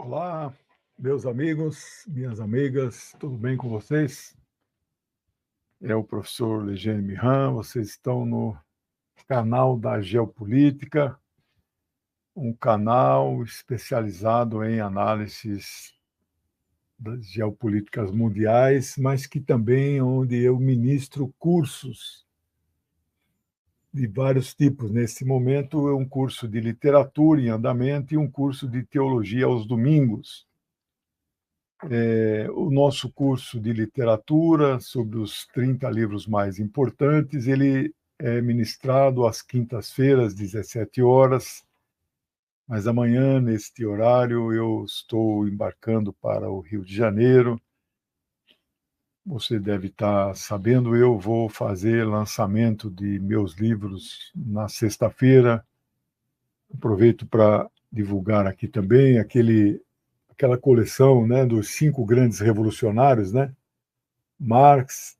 Olá, meus amigos, minhas amigas, tudo bem com vocês? É o professor Legene Mihan, vocês estão no canal da Geopolítica, um canal especializado em análises das geopolíticas mundiais, mas que também onde eu ministro cursos de vários tipos. Nesse momento, é um curso de literatura em andamento e um curso de teologia aos domingos. O nosso curso de literatura, sobre os 30 livros mais importantes, ele é ministrado às quintas-feiras, 17 horas, mas amanhã, neste horário, eu estou embarcando para o Rio de Janeiro. Você deve estar sabendo, eu vou fazer lançamento de meus livros na sexta-feira. Aproveito para divulgar aqui também aquela coleção, né, dos 5 grandes revolucionários, né? Marx,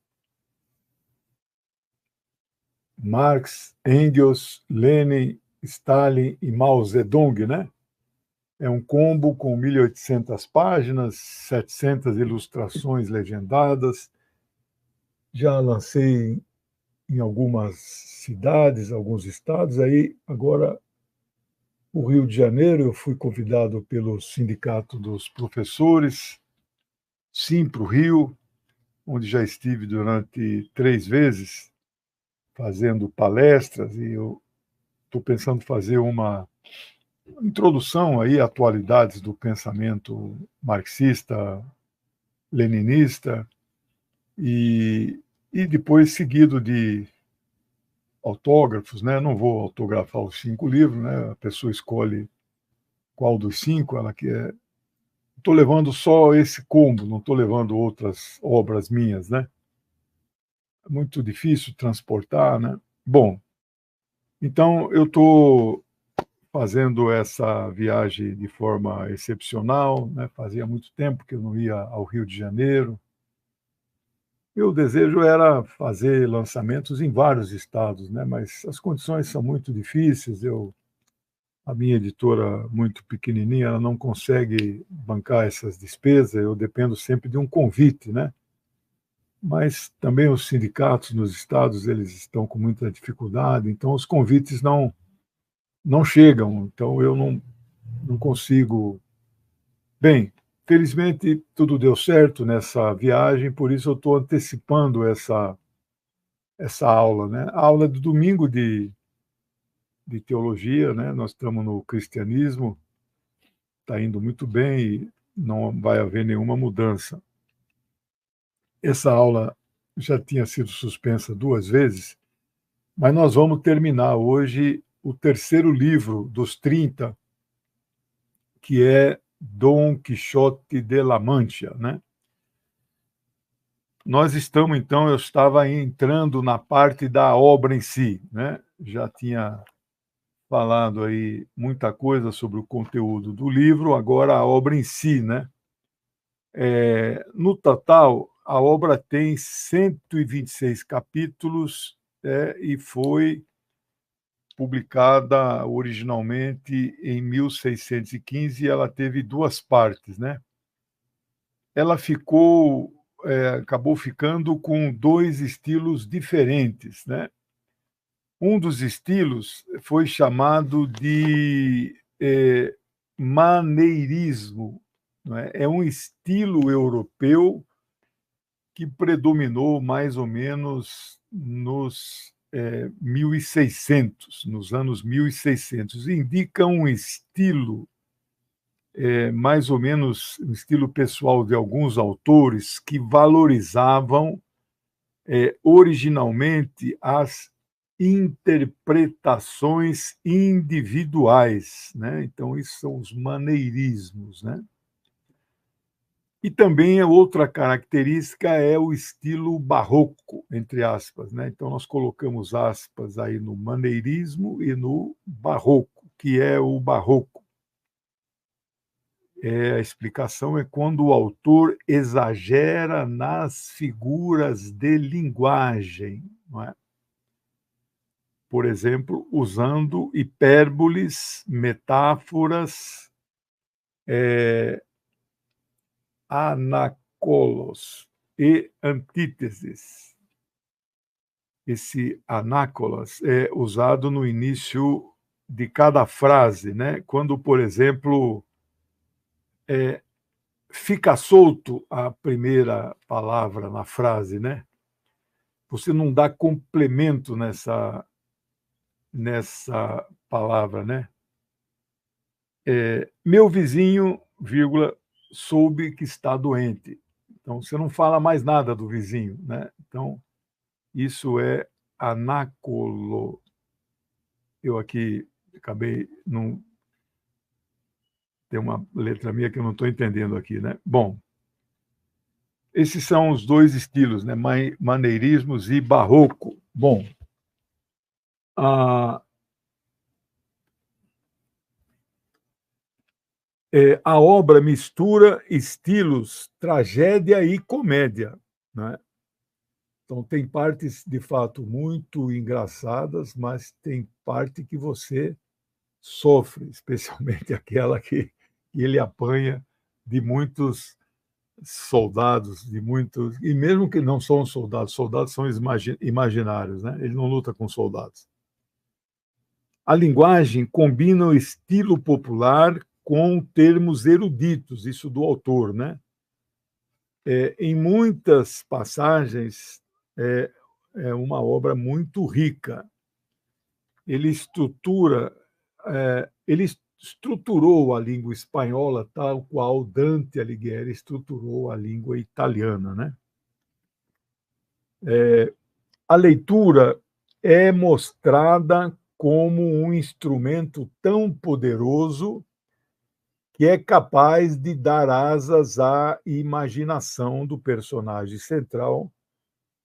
Engels, Lenin, Stalin e Mao Zedong, né? É um combo com 1.800 páginas, 700 ilustrações legendadas. Já lancei em algumas cidades, alguns estados. Aí, agora, o Rio de Janeiro, eu fui convidado pelo Sindicato dos Professores, sim, para o Rio, onde já estive durante 3 vezes, fazendo palestras, e eu estou pensando fazer uma introdução aí a atualidades do pensamento marxista, leninista, e, e depois seguido de autógrafos, né? Não vou autografar os 5 livros, né? A pessoa escolhe qual dos 5 ela quer. Estou levando só esse combo, não estou levando outras obras minhas, né? É muito difícil transportar, né? Bom, então eu estou fazendo essa viagem de forma excepcional, né? Fazia muito tempo que eu não ia ao Rio de Janeiro. Meu desejo era fazer lançamentos em vários estados, né? Mas as condições são muito difíceis. A minha editora, muito pequenininha, ela não consegue bancar essas despesas. Eu dependo sempre de um convite, né? Mas também os sindicatos nos estados eles estão com muita dificuldade, então os convites não chegam. Então eu não consigo. Bem, felizmente tudo deu certo nessa viagem, por isso eu estou antecipando essa aula, né? A aula do domingo de teologia, né? Nós estamos no cristianismo, está indo muito bem e não vai haver nenhuma mudança. Essa aula já tinha sido suspensa 2 vezes, mas nós vamos terminar hoje o terceiro livro dos 30, que é Dom Quixote de la Mancha, né? Nós estamos, então, eu estava entrando na parte da obra em si, né? Já tinha falado aí muita coisa sobre o conteúdo do livro, agora a obra em si, né? No total, a obra tem 126 capítulos, e foi publicada originalmente em 1615 e ela teve 2 partes, né? Ela acabou ficando com 2 estilos diferentes, né? Um dos estilos foi chamado de maneirismo, não é? É um estilo europeu que predominou mais ou menos nos 1600, nos anos 1600. Indica um estilo, mais ou menos um estilo pessoal de alguns autores que valorizavam originalmente as interpretações individuais, né? Então, isso são os maneirismos, né? E também a outra característica é o estilo barroco, entre aspas, né? Então, nós colocamos aspas aí no maneirismo e no barroco, que é o barroco. A explicação é quando o autor exagera nas figuras de linguagem, não é? Por exemplo, usando hipérboles, metáforas, Anácolos e antíteses. Esse anácolas é usado no início de cada frase, né? Quando, por exemplo, fica solto a primeira palavra na frase, né? Você não dá complemento nessa palavra, né? Meu vizinho, vírgula, soube que está doente. Então, você não fala mais nada do vizinho, né? Então, isso é anácolo. Eu aqui acabei não tem uma letra minha que eu não estou entendendo aqui, né? Bom, esses são os dois estilos, né? Maneirismos e barroco. Bom, a, a obra mistura estilos tragédia e comédia, né? Então, tem partes, de fato, muito engraçadas, mas tem parte que você sofre, especialmente aquela que ele apanha de muitos soldados, de muitos. E mesmo que não são soldados são imaginários, né? Ele não luta com soldados. A linguagem combina o estilo popular com termos eruditos, isso do autor, né? Em muitas passagens, é, é uma obra muito rica. Ele ele estruturou a língua espanhola tal qual Dante Alighieri estruturou a língua italiana, né? A leitura é mostrada como um instrumento tão poderoso que é capaz de dar asas à imaginação do personagem central,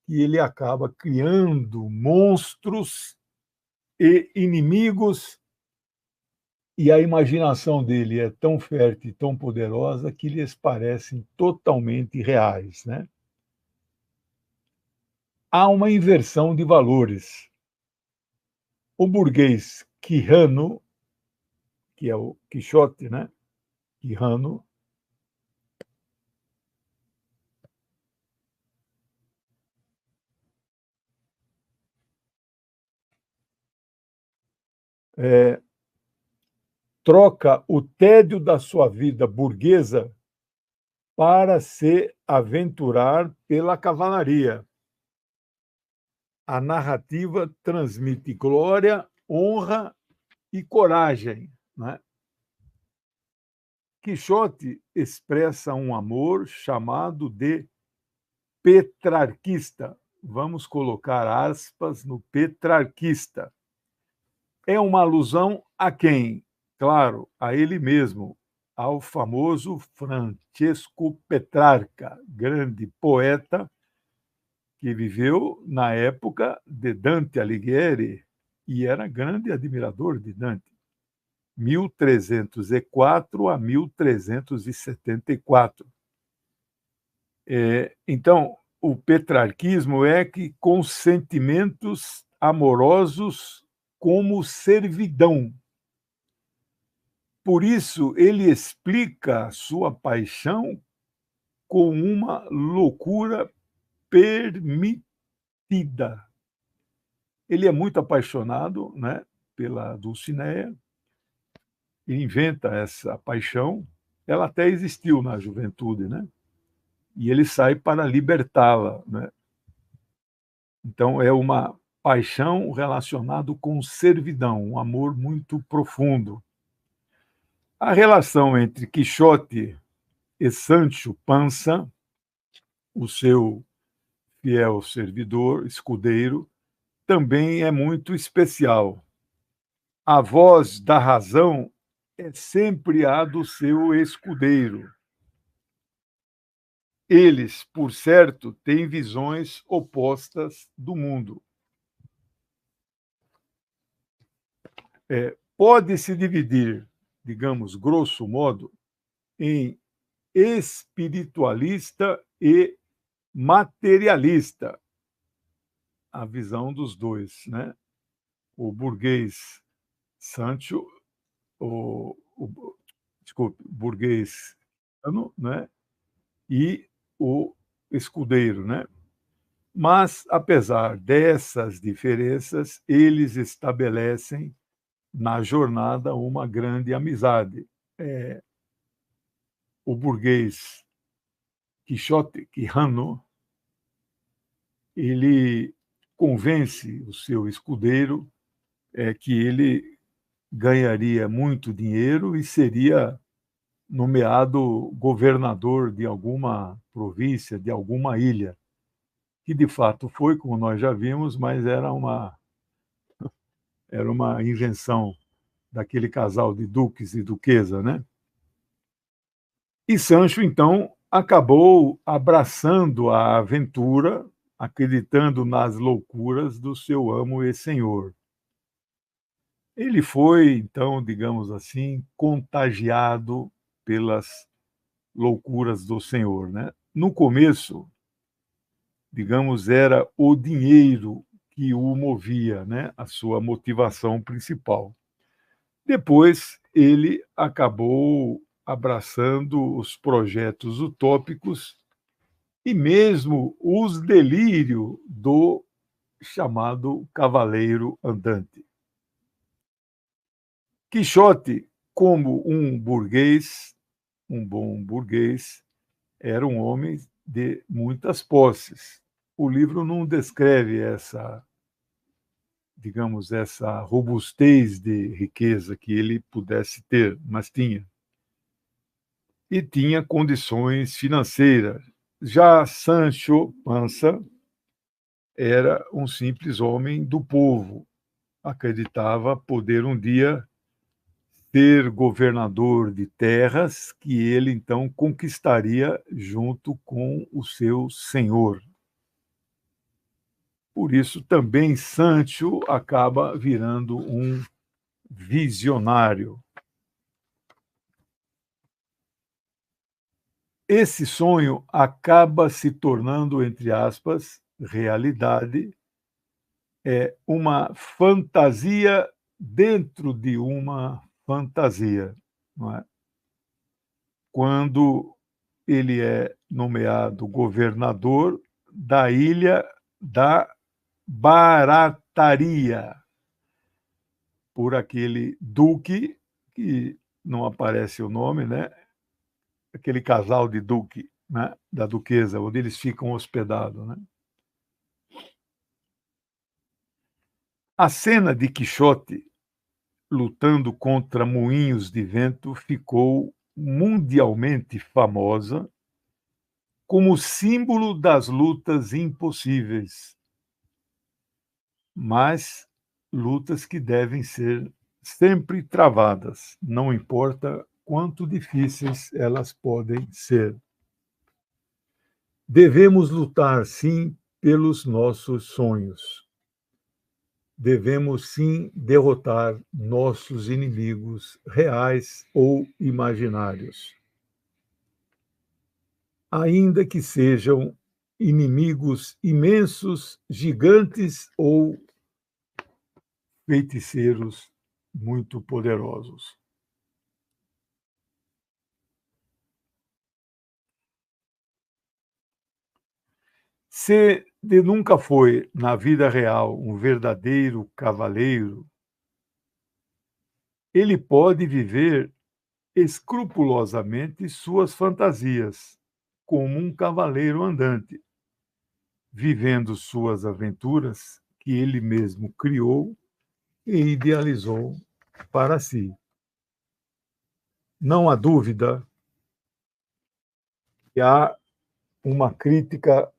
que ele acaba criando monstros e inimigos, e a imaginação dele é tão fértil e tão poderosa que lhes parecem totalmente reais, né? Há uma inversão de valores. O burguês quijano, que é o Quixote, né? Quijano, troca o tédio da sua vida burguesa para se aventurar pela cavalaria. A narrativa transmite glória, honra e coragem, né? Quixote expressa um amor chamado de petrarquista. Vamos colocar aspas no petrarquista. É uma alusão a quem? Claro, a ele mesmo, ao famoso Francesco Petrarca, grande poeta que viveu na época de Dante Alighieri e era grande admirador de Dante, 1304 a 1374. Então, o petrarquismo é que com sentimentos amorosos como servidão. Por isso, ele explica a sua paixão com uma loucura permitida. Ele é muito apaixonado, né, pela Dulcinea, inventa essa paixão, ela até existiu na juventude, né? E ele sai para libertá-la, né? Então é uma paixão relacionada com servidão, um amor muito profundo. A relação entre Quixote e Sancho Panza, o seu fiel servidor, escudeiro, também é muito especial. A voz da razão é sempre a do seu escudeiro. Eles, por certo, têm visões opostas do mundo. Pode-se dividir, digamos, grosso modo, em espiritualista e materialista, a visão dos dois, né? O burguês Sancho, o desculpe, burguês, né, e o escudeiro, né? Mas, apesar dessas diferenças, eles estabelecem na jornada uma grande amizade. O burguês Quixote, Quijano, ele convence o seu escudeiro que ele ganharia muito dinheiro e seria nomeado governador de alguma província, de alguma ilha, que de fato foi, como nós já vimos, mas era uma invenção daquele casal de duques e duquesa, né? E Sancho, então, acabou abraçando a aventura, acreditando nas loucuras do seu amo e senhor. Ele foi, então, digamos assim, contagiado pelas loucuras do senhor, né? No começo, digamos, era o dinheiro que o movia, né? A sua motivação principal. Depois, ele acabou abraçando os projetos utópicos e mesmo os delírios do chamado cavaleiro andante. Quixote, como um burguês, um bom burguês, era um homem de muitas posses. O livro não descreve essa, digamos, essa robustez de riqueza que ele pudesse ter, mas tinha. E tinha condições financeiras. Já Sancho Panza era um simples homem do povo, acreditava poder um dia ser governador de terras que ele então conquistaria junto com o seu senhor. Por isso também Sancho acaba virando um visionário. Esse sonho acaba se tornando, entre aspas, realidade, uma fantasia dentro de uma fantasia, não é? Quando ele é nomeado governador da ilha da Barataria, por aquele duque, que não aparece o nome, né? Aquele casal de duque, né? Da duquesa, onde eles ficam hospedados. Né? A cena de Quixote lutando contra moinhos de vento ficou mundialmente famosa como símbolo das lutas impossíveis, mas lutas que devem ser sempre travadas, não importa quanto difíceis elas podem ser. Devemos lutar, sim, pelos nossos sonhos. Devemos, sim, derrotar nossos inimigos reais ou imaginários. Ainda que sejam inimigos imensos, gigantes ou feiticeiros muito poderosos. Se de nunca foi, na vida real, um verdadeiro cavaleiro, ele pode viver escrupulosamente suas fantasias, como um cavaleiro andante, vivendo suas aventuras que ele mesmo criou e idealizou para si. Não há dúvida que há uma crítica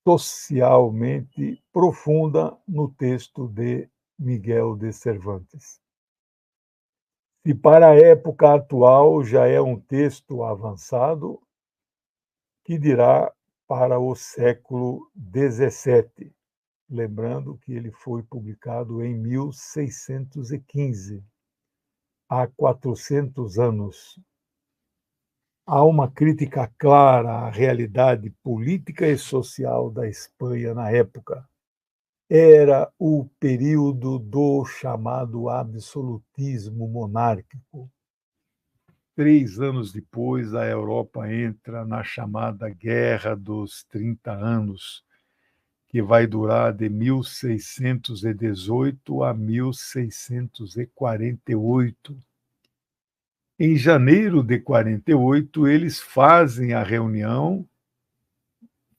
socialmente profunda no texto de Miguel de Cervantes. Se para a época atual já é um texto avançado, que dirá para o século XVII, lembrando que ele foi publicado em 1615, há 400 anos. Há uma crítica clara à realidade política e social da Espanha na época. Era o período do chamado absolutismo monárquico. 3 anos depois, a Europa entra na chamada Guerra dos 30 Anos, que vai durar de 1618 a 1648. Em janeiro de 48, eles fazem a reunião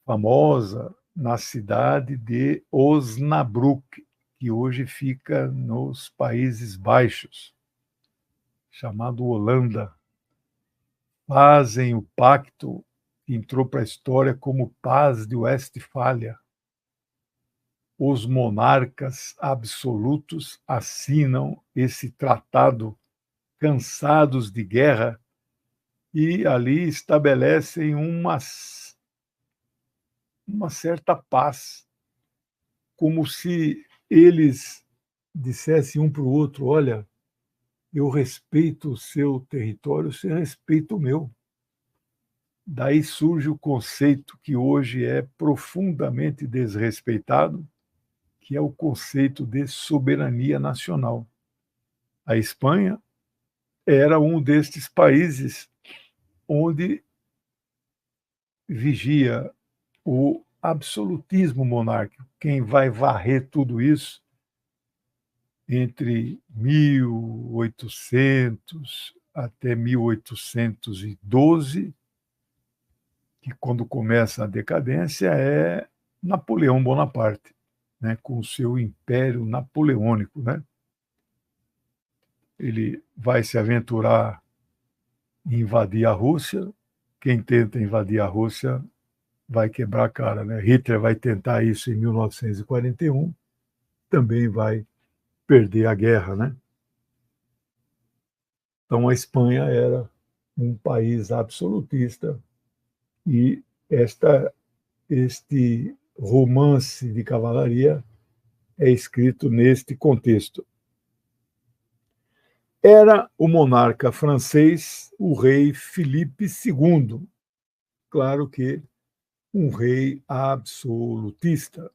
famosa na cidade de Osnabrück, que hoje fica nos Países Baixos, chamado Holanda. Fazem o pacto que entrou para a história como Paz de Westfália. Os monarcas absolutos assinam esse tratado, cansados de guerra, e ali estabelecem uma certa paz, como se eles dissessem um para o outro: olha, eu respeito o seu território, você respeita o meu. Daí surge o conceito que hoje é profundamente desrespeitado, que é o conceito de soberania nacional. A Espanha era um destes países onde vigia o absolutismo monárquico. Quem vai varrer tudo isso entre 1800 até 1812, que quando começa a decadência, é Napoleão Bonaparte, né, com o seu império napoleônico, né? Ele vai se aventurar em invadir a Rússia. Quem tenta invadir a Rússia vai quebrar a cara, né? Hitler vai tentar isso em 1941, também vai perder a guerra, né? Então a Espanha era um país absolutista e este romance de cavalaria é escrito neste contexto. Era o monarca francês, o rei Filipe II, claro que um rei absolutista.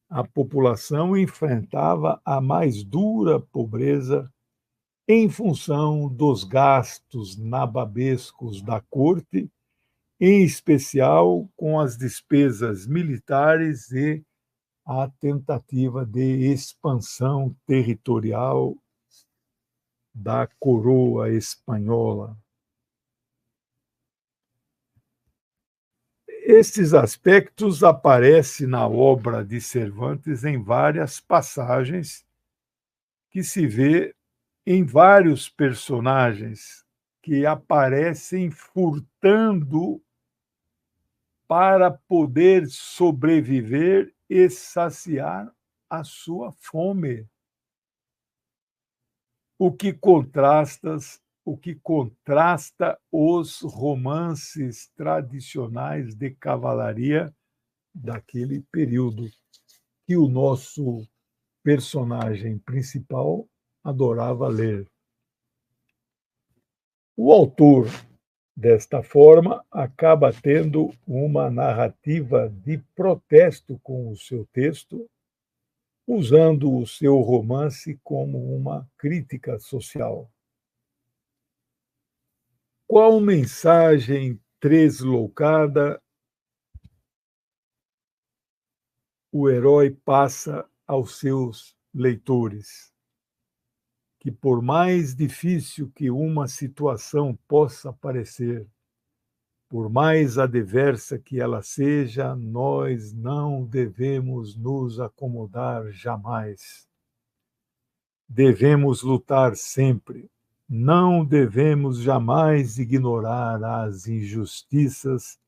A população enfrentava a mais dura pobreza em função dos gastos nababescos da corte, em especial com as despesas militares e a tentativa de expansão territorial da coroa espanhola. Estes aspectos aparecem na obra de Cervantes em várias passagens, que se vê em vários personagens que aparecem furtando para poder sobreviver e saciar a sua fome. O que contrasta os romances tradicionais de cavalaria daquele período, que o nosso personagem principal adorava ler. O autor, desta forma, acaba tendo uma narrativa de protesto com o seu texto, usando o seu romance como uma crítica social. Qual mensagem tresloucada o herói passa aos seus leitores? Que por mais difícil que uma situação possa parecer, por mais adversa que ela seja, nós não devemos nos acomodar jamais. Devemos lutar sempre. Não devemos jamais ignorar as injustiças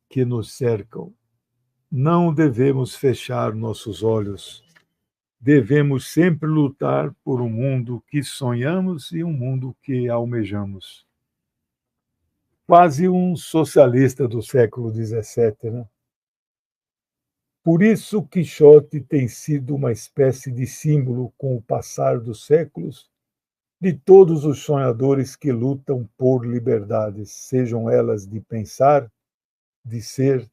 que nos cercam. Não devemos fechar nossos olhos. Devemos sempre lutar por um mundo que sonhamos e um mundo que almejamos. Quase um socialista do século XVII, né? Por isso, Quixote tem sido uma espécie de símbolo, com o passar dos séculos, de todos os sonhadores que lutam por liberdades, sejam elas de pensar, de ser,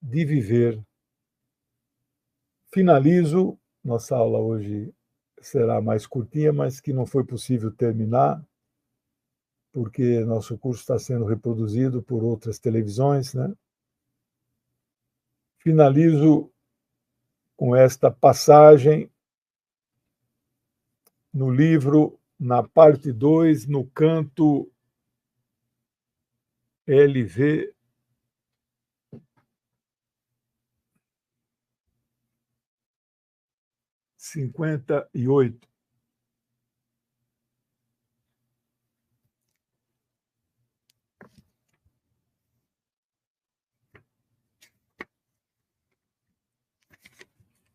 de viver. Finalizo, nossa aula hoje será mais curtinha, mas que não foi possível terminar, porque nosso curso está sendo reproduzido por outras televisões, né? Finalizo com esta passagem no livro, na parte 2, no canto LV 58.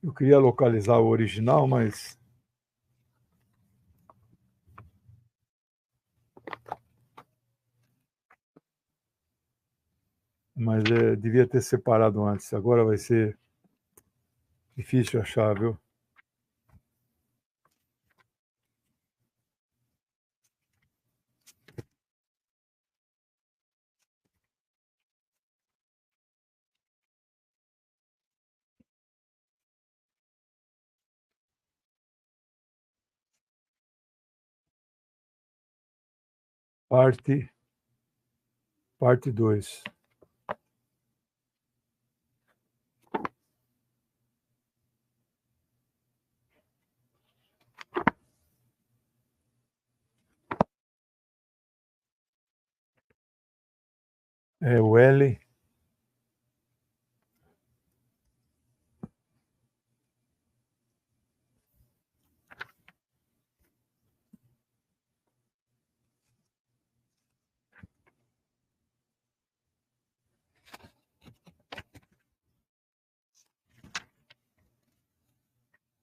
Eu queria localizar o original, mas devia ter separado antes. Agora vai ser difícil achar, viu? Parte 2. É o L.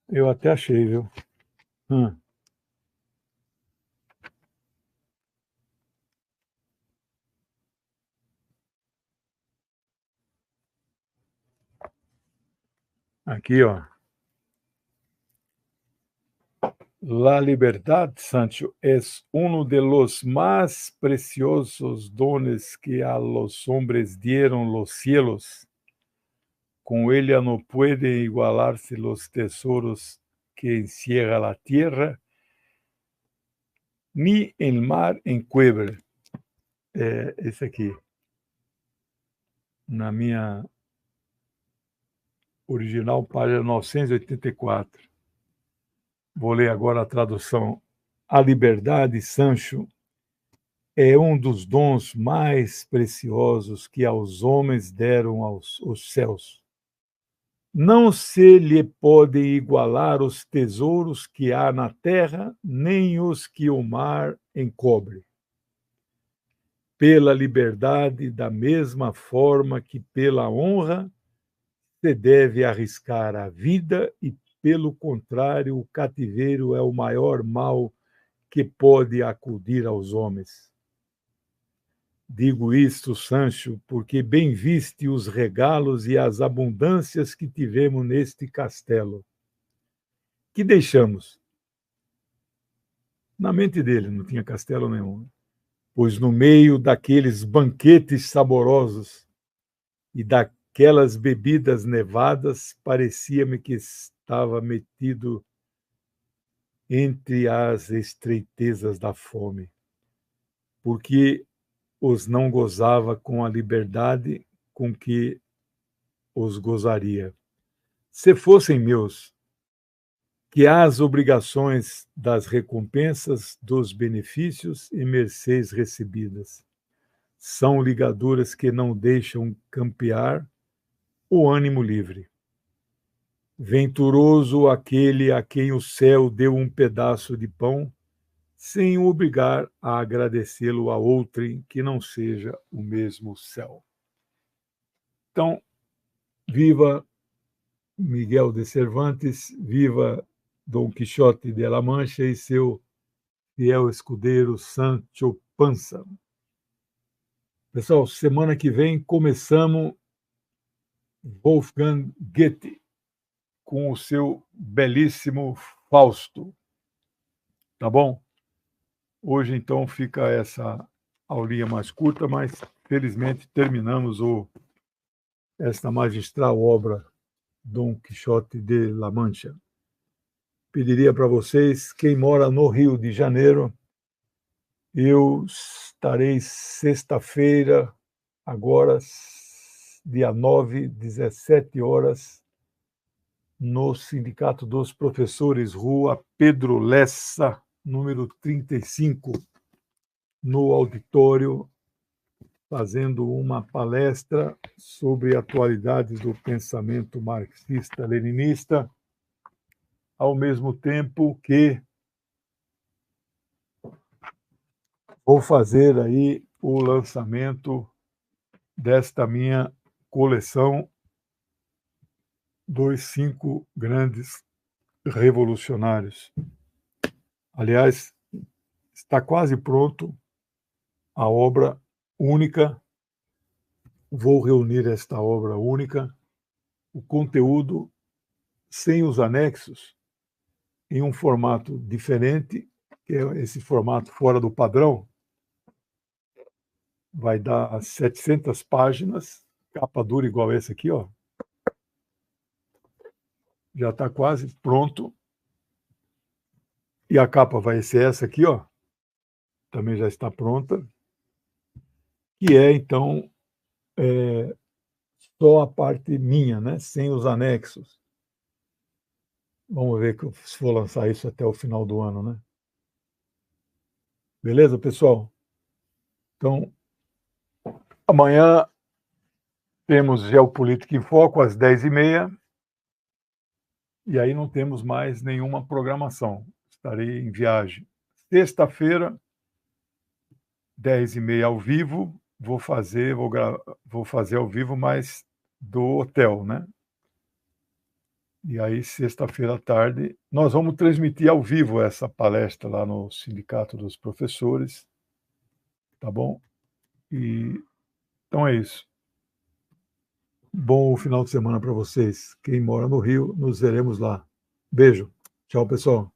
Eu até achei, viu? Aqui, ó. La libertad, Sancho, es uno de los más preciosos dones que a los hombres dieron los cielos. Con ella no pueden igualarse los tesoros que encierra la tierra, ni el mar encuentra. Esse aqui, na minha original, página 984. Vou ler agora a tradução. A liberdade, Sancho, é um dos dons mais preciosos que aos homens deram os céus. Não se lhe pode igualar os tesouros que há na terra, nem os que o mar encobre. Pela liberdade, da mesma forma que pela honra, se deve arriscar a vida e, pelo contrário, o cativeiro é o maior mal que pode acudir aos homens. Digo isto, Sancho, porque bem viste os regalos e as abundâncias que tivemos neste castelo. Que deixamos? Na mente dele não tinha castelo nenhum, pois no meio daqueles banquetes saborosos e daquelas bebidas nevadas, parecia-me que estava metido entre as estreitezas da fome, porque os não gozava com a liberdade com que os gozaria. Se fossem meus, que as obrigações das recompensas, dos benefícios e mercês recebidas são ligaduras que não deixam campear o ânimo livre. Venturoso aquele a quem o céu deu um pedaço de pão, sem o obrigar a agradecê-lo a outrem que não seja o mesmo céu. Então, viva Miguel de Cervantes, viva Dom Quixote de La Mancha e seu fiel escudeiro Sancho Panza. Pessoal, semana que vem começamos Wolfgang Goethe com o seu belíssimo Fausto. Tá bom? Hoje, então, fica essa aulinha mais curta, mas, felizmente, terminamos esta magistral obra Dom Quixote de La Mancha. Pediria para vocês, quem mora no Rio de Janeiro, Eu estarei sexta-feira, agora, dia 9, 17 horas, no Sindicato dos Professores, Rua Pedro Lessa, número 35, no auditório, fazendo uma palestra sobre atualidades do pensamento marxista-leninista, ao mesmo tempo que vou fazer aí o lançamento desta minha coleção dos 5 grandes revolucionários. Aliás, está quase pronto a obra única. Vou reunir esta obra única, o conteúdo sem os anexos, em um formato diferente, que é esse formato fora do padrão. Vai dar 700 páginas, capa dura igual esse aqui, ó. Já está quase pronto. E a capa vai ser essa aqui, ó. Também já está pronta. Que é, então, só a parte minha, né? Sem os anexos. Vamos ver se vou lançar isso até o final do ano, né? Beleza, pessoal? Então, amanhã temos Geopolítica em Foco às 10h30. E aí não temos mais nenhuma programação. Estarei em viagem. Sexta-feira, 10h30 ao vivo. Vou fazer ao vivo, mas do hotel, né? E aí, sexta-feira à tarde, nós vamos transmitir ao vivo essa palestra lá no Sindicato dos Professores, tá bom? E então é isso. Bom final de semana para vocês. Quem mora no Rio, nos veremos lá. Beijo. Tchau, pessoal.